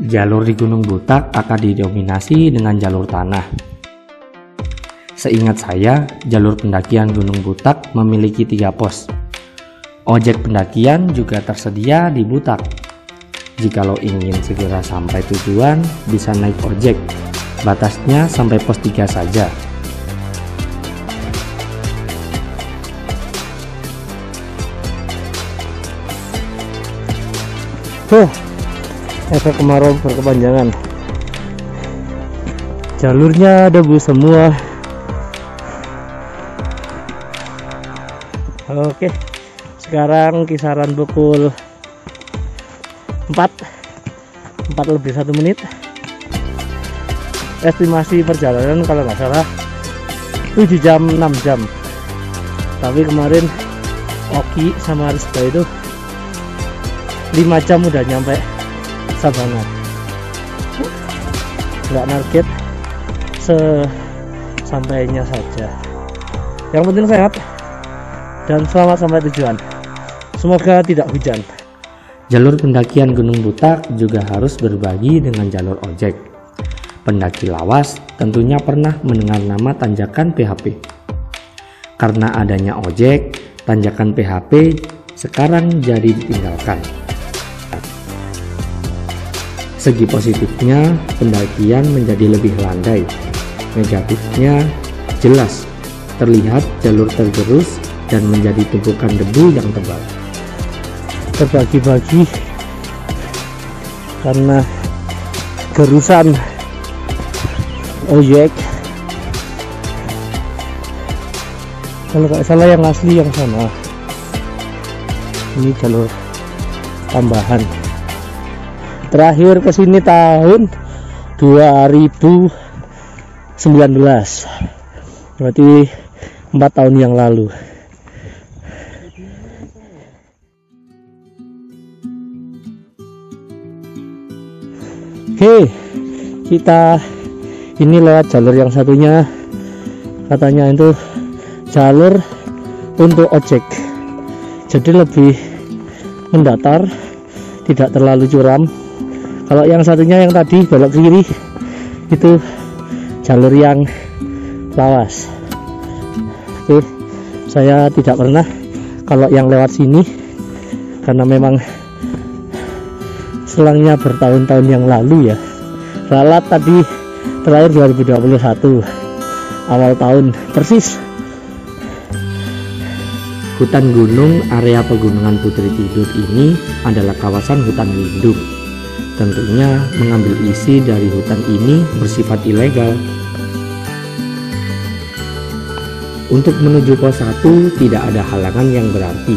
Jalur di Gunung Butak akan didominasi dengan jalur tanah. Seingat saya, jalur pendakian Gunung Butak memiliki 3 pos. Ojek pendakian juga tersedia di Butak. Jikalau ingin segera sampai tujuan, bisa naik ojek. Batasnya sampai pos 3 saja. Efek kemarau berkepanjangan, jalurnya debu semua. Oke, sekarang kisaran pukul 4 lebih 1 menit. Estimasi perjalanan kalau nggak salah 7 jam 6 jam, tapi kemarin Oki sama Rizka itu 5 jam udah nyampe Sabana. Nggak target, sesampainya saja. Yang penting sehat dan selamat sampai tujuan. Semoga tidak hujan. Jalur pendakian Gunung Butak juga harus berbagi dengan jalur ojek. Pendaki lawas tentunya pernah mendengar nama tanjakan PHP. Karena adanya ojek, tanjakan PHP sekarang jadi ditinggalkan. Segi positifnya, pendakian menjadi lebih landai. Negatifnya jelas, terlihat jalur tergerus dan menjadi tumpukan debu yang tebal. Terbagi-bagi karena gerusan ojek. Kalau nggak salah yang asli yang sana. Ini jalur tambahan. Terakhir kesini tahun 2019, berarti 4 tahun yang lalu. Oke, kita ini lewat jalur yang satunya, katanya itu jalur untuk ojek, jadi lebih mendatar, tidak terlalu curam. Kalau yang satunya yang tadi belok kiri itu jalur yang lawas. Oke, saya tidak pernah kalau yang lewat sini karena memang selangnya bertahun-tahun yang lalu ya. Ralat tadi terakhir 2021 awal tahun persis. Hutan gunung area Pegunungan Putri Tidul ini adalah kawasan hutan lindung. Tentunya mengambil isi dari hutan ini bersifat ilegal. Untuk menuju pos 1 tidak ada halangan yang berarti,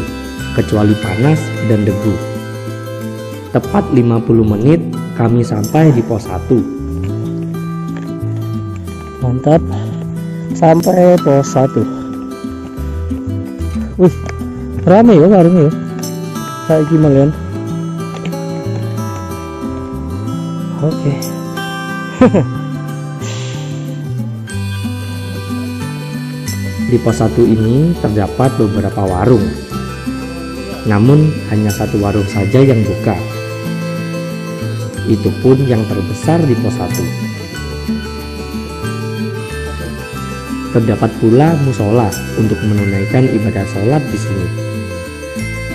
kecuali panas dan debu. Tepat 50 menit kami sampai di pos 1. Mantap, sampai pos 1. Wih, rame ya warungnya ya. Kayak gimana kan? Oke. Di pos 1 ini terdapat beberapa warung. Namun hanya 1 warung saja yang buka. Itu pun yang terbesar di pos 1. Terdapat pula musola untuk menunaikan ibadah sholat di sini.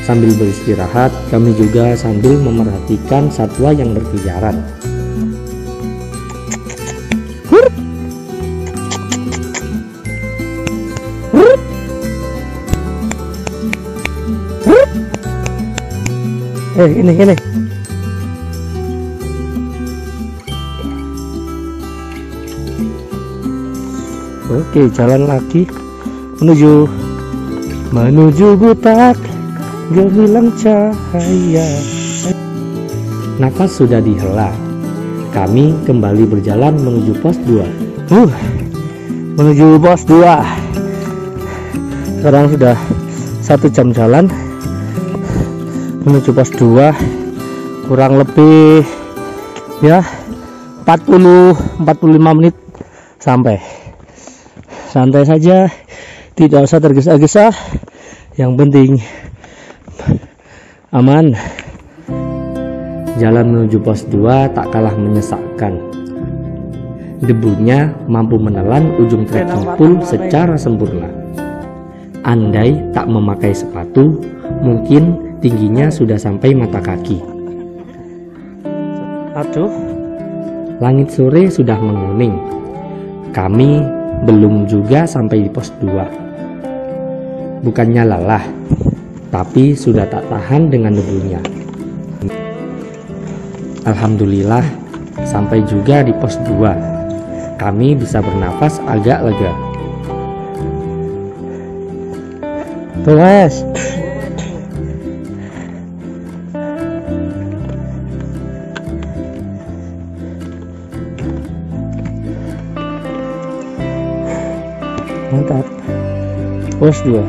Sambil beristirahat, kami juga sambil memerhatikan satwa yang berkeliaran. Ini. Oke, jalan lagi menuju menuju butak gemilang cahaya. Nafas sudah dihela. Kami kembali berjalan menuju pos 2. Menuju pos 2. Sekarang sudah 1 jam jalan menuju pos 2, kurang lebih ya 40-45 menit sampai. Santai saja, tidak usah tergesa-gesa, yang penting aman. Jalan menuju pos 2 tak kalah menyesakkan. Debunya mampu menelan ujung trekking pole secara sempurna. Andai tak memakai sepatu, mungkin tingginya sudah sampai mata kaki. Aduh, Langit sore sudah menguning. Kami belum juga sampai di pos 2. Bukannya lelah, tapi sudah tak tahan dengan debunya. Alhamdulillah, sampai juga di pos 2. Kami bisa bernafas agak lega. tuh Mas. Mantap. Pos 2.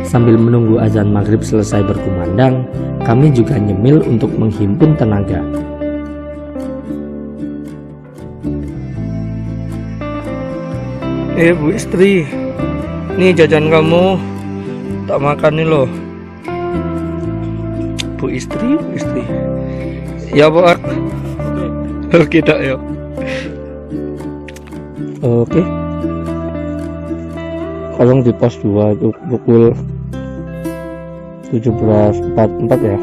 Sambil menunggu azan maghrib selesai berkumandang, kami juga nyemil untuk menghimpun tenaga. Bu istri, nih jajan kamu, tak makan nih loh. Bu istri. Ya Bu. Oke tak ya. Oke. Kalau di pos 2 itu pukul 17.44 ya.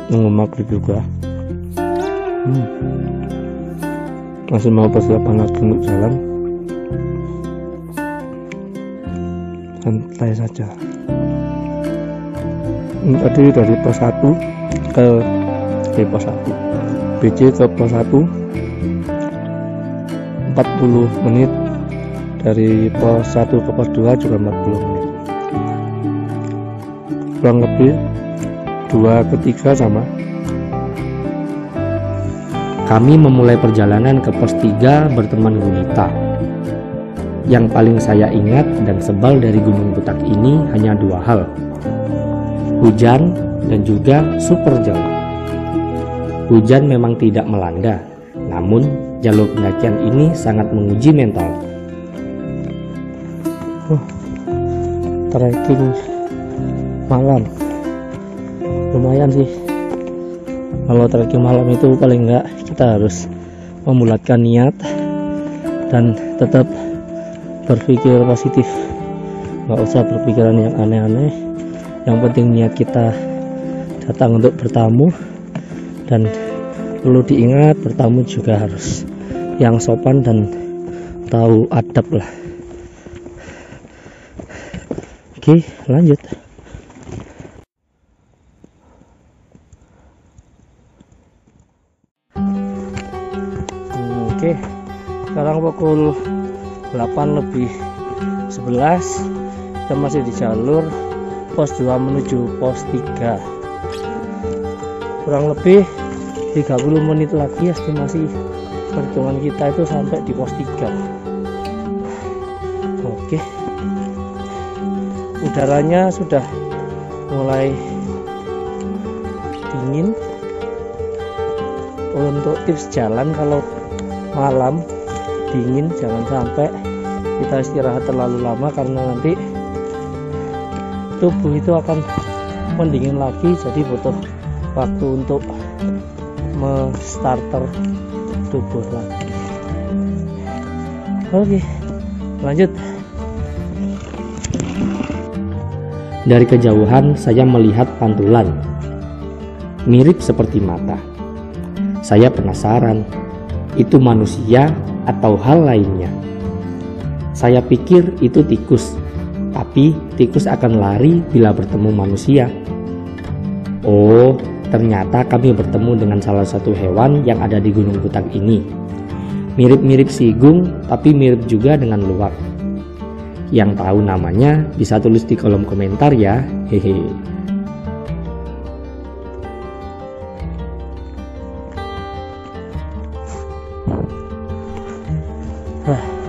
Nunggu maghrib juga. Masih mau persiapan lagi untuk jalan. Santai saja. Tadi dari pos 1 ke pos 1 BC ke pos 1 40 menit, dari pos 1 ke pos 2 juga 40 menit, kurang lebih 2 ke 3 sama. Kami memulai perjalanan ke pos 3 berteman Gunita. Yang paling saya ingat dan sebal dari Gunung Butak ini hanya 2 hal: hujan dan juga super jauh. Hujan memang tidak melanda, namun jalur pendakian ini sangat menguji mental. Trekking malam lumayan sih. Kalau trekking malam itu paling enggak kita harus membulatkan niat dan tetap berpikir positif, nggak usah berpikiran yang aneh-aneh. Yang penting niat kita datang untuk bertamu, dan perlu diingat bertamu juga harus yang sopan dan tahu adab lah. Oke, lanjut. Oke, sekarang pukul 8:11. Kita masih di jalur pos 2 menuju pos 3. Kurang lebih 30 menit lagi estimasi perhitungan kita itu sampai di pos 3. Oke, udaranya sudah mulai dingin. Untuk tips jalan kalau malam dingin, jangan sampai kita istirahat terlalu lama, karena nanti tubuh itu akan mendingin lagi, jadi butuh waktu untuk starter tubuh lagi. Oke, lanjut. Dari kejauhan saya melihat pantulan, mirip seperti mata. Saya penasaran, itu manusia atau hal lainnya. Saya pikir itu tikus, tapi tikus akan lari bila bertemu manusia. Oh, ternyata kami bertemu dengan salah satu hewan yang ada di Gunung Butak ini. Mirip-mirip sigung, tapi mirip juga dengan luwak. Yang tahu namanya bisa tulis di kolom komentar ya. Hehe.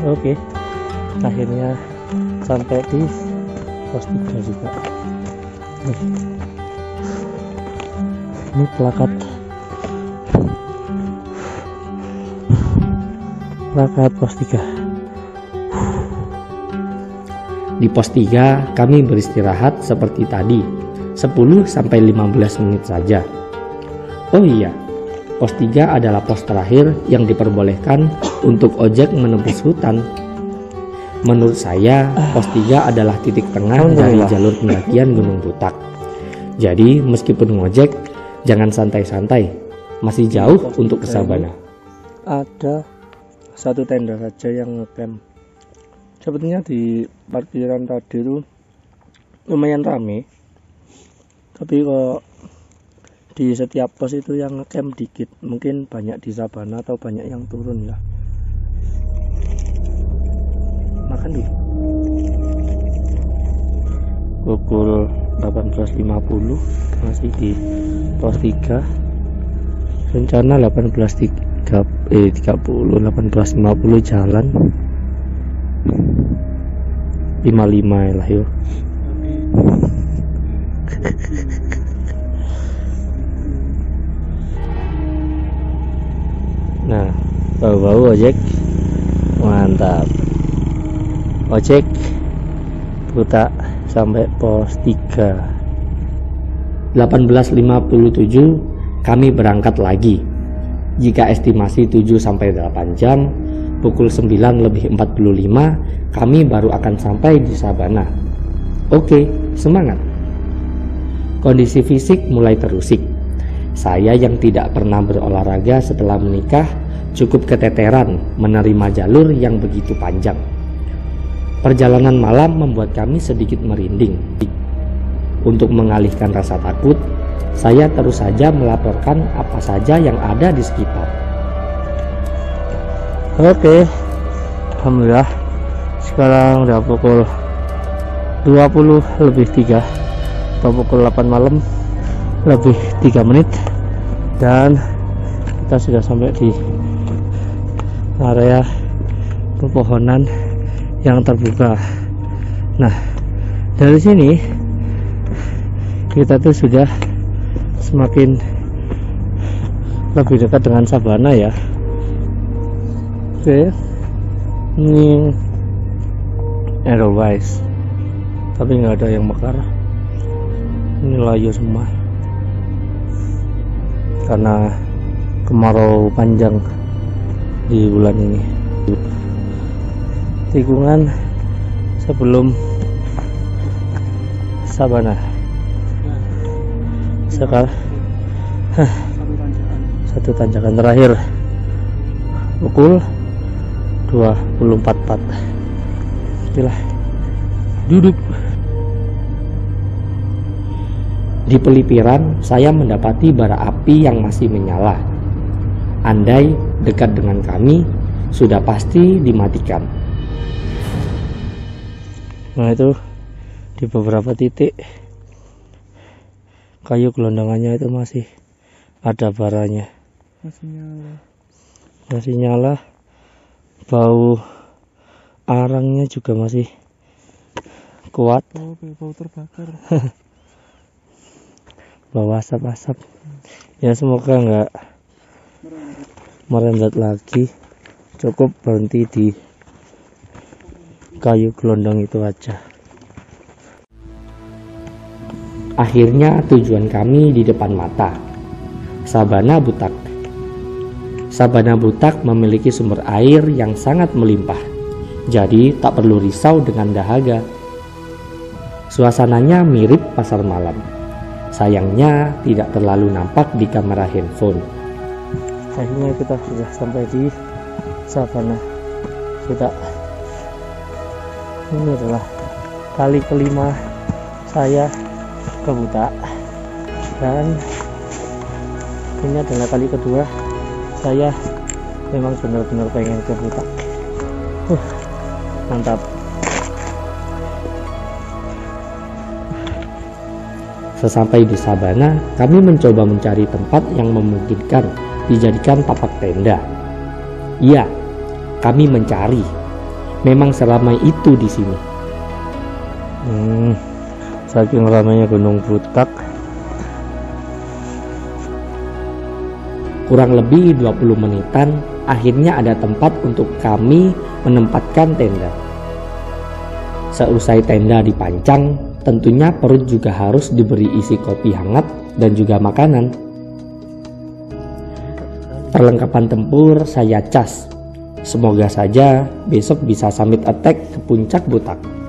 Oke, akhirnya sampai di pos 3 juga. Ini plakat pos 3. Di pos 3 kami beristirahat seperti tadi, 10-15 menit saja. Oh iya, pos 3 adalah pos terakhir yang diperbolehkan untuk ojek menembus hutan. Menurut saya, pos 3 adalah titik tengah dari jalur pendakian Gunung Butak. Jadi meskipun ngojek, jangan santai-santai, masih jauh untuk ke Sabana. Ada satu tenda saja yang ngecamp. Sepertinya di parkiran tadi itu lumayan rame, tapi kok di setiap pos itu yang ngecamp dikit. Mungkin banyak di Sabana atau banyak yang turun ya. Makan dulu. Pukul 18.50 masih di pos 3. Rencana 18.50 jalan 55 lah yuk. Nah, bau-bau ojek mantap. Ojek Butak sampai pos 3. 18.57 kami berangkat lagi. Jika estimasi 7-8 jam, pukul 9:45 kami baru akan sampai di Sabana. Oke, semangat. Kondisi fisik mulai terusik. Saya yang tidak pernah berolahraga setelah menikah cukup keteteran menerima jalur yang begitu panjang. Perjalanan malam membuat kami sedikit merinding. Untuk mengalihkan rasa takut, saya terus saja melaporkan apa saja yang ada di sekitar. Oke, alhamdulillah sekarang udah pukul 20:03 atau pukul 8 malam lebih 3 menit, dan kita sudah sampai di area pepohonan yang terbuka. Nah, dari sini kita tuh sudah semakin lebih dekat dengan Sabana ya. Oke, ini Edelweiss, tapi nggak ada yang mekar. Ini layu semua karena kemarau panjang di bulan ini. Tikungan sebelum Sabana. Sekarang satu tanjakan terakhir pukul 20.44. Itulah duduk. Di pelipiran saya mendapati bara api yang masih menyala. Andai dekat dengan kami, sudah pasti dimatikan. Nah, itu di beberapa titik kayu gelondongannya itu masih ada baranya, masih nyala. Bau arangnya juga masih kuat. Bau terbakar. Bau asap-asap. Ya, semoga nggak merembet lagi. Cukup berhenti di kayu gelondong itu aja. Akhirnya tujuan kami di depan mata, Sabana Butak. Sabana Butak memiliki sumber air yang sangat melimpah, jadi tak perlu risau dengan dahaga. Suasananya mirip pasar malam. Sayangnya tidak terlalu nampak di kamera handphone. Akhirnya kita sudah sampai di Sabana Butak. Ini adalah kali kelima saya ke Butak, dan ini adalah kali kedua saya memang benar-benar pengen ke Butak. Mantap. Sesampai di sabana, kami mencoba mencari tempat yang memungkinkan dijadikan tapak tenda. Iya, kami mencari. Memang seramai itu di sini. Saking ramainya Gunung Butak. Kurang lebih 20 menitan, akhirnya ada tempat untuk kami menempatkan tenda. Seusai tenda dipancang, tentunya perut juga harus diberi isi kopi hangat dan juga makanan. Perlengkapan tempur saya cas. Semoga saja besok bisa summit attack ke puncak Butak.